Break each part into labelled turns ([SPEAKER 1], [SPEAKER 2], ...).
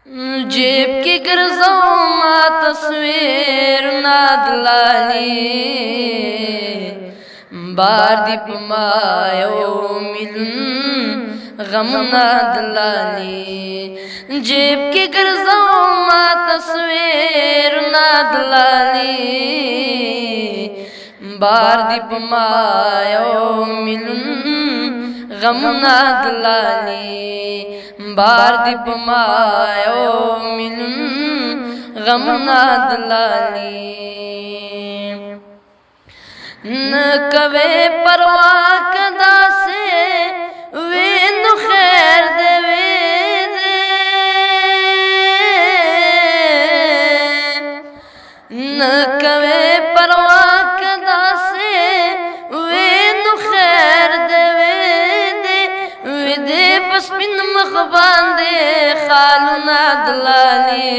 [SPEAKER 1] जेब की गर्जों मां तस्वीर नादलाली बार दीप मायो मिलन गम नादलाली जेब की गर्जों मां तस्वीर नादलाली बार दीप मायो मिलन गम नादलाली बार दीप मायो मिलन गम नादलाली न कवे परवाह कदा से वे नु खैर देवे दे न कवे परवाह कदा से वे नु खैर देवे दे वे दे बस बिन मख बांधे खालू नादलाली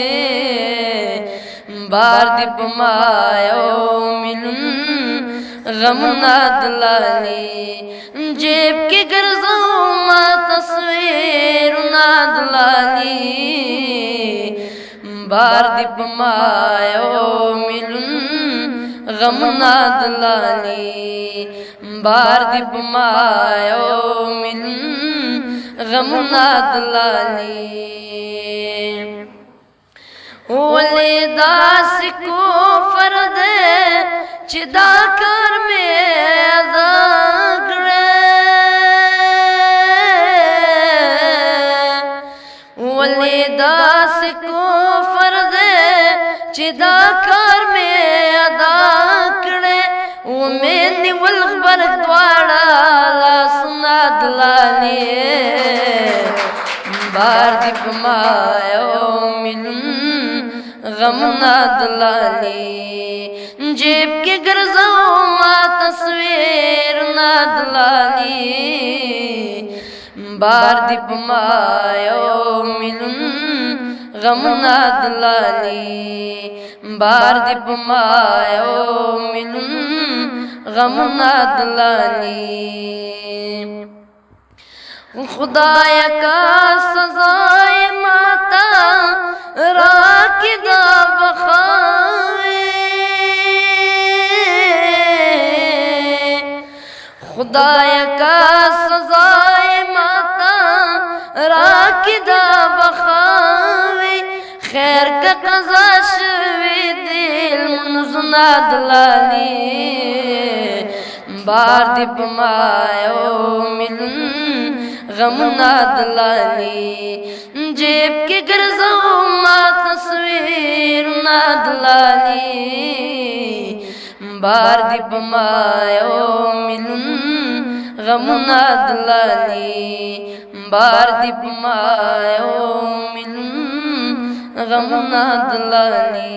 [SPEAKER 1] बार दीप मायो मिलन गम नादलाली जेब की गर्जों मां तस्वीर नादलाली बार दीप मायो मिलन गम नादलाली बार दीप मायो मिलन गम नादलाली ओले दास को फर्द चिदा कर में दागड़े ओले दास को फर्द चिदा कर में दागड़े वो में निवल बर द्वारा ला सुना दलाली बार दीप मायो मिलन गम नादलाली जेब के गर्जों मां तस्वीर नादलाली बार दीप मायो मिलन गम नादलाली बार दीप मायो मिलन गम नादलाली खुदाया का सजाए माता राकिदा बखावे खुदाया का सजाए माता राकिदा बखावे खैर का कज़ा शवी दिल मुनज़ नादलाली बार दीप मायो मिलन गम नादलाली जेब की गर्जों मां तस्वीर नादलाली बार दीप मायो मिलन गम नादलाली बार दीप मायो मिलन गम नादलाली।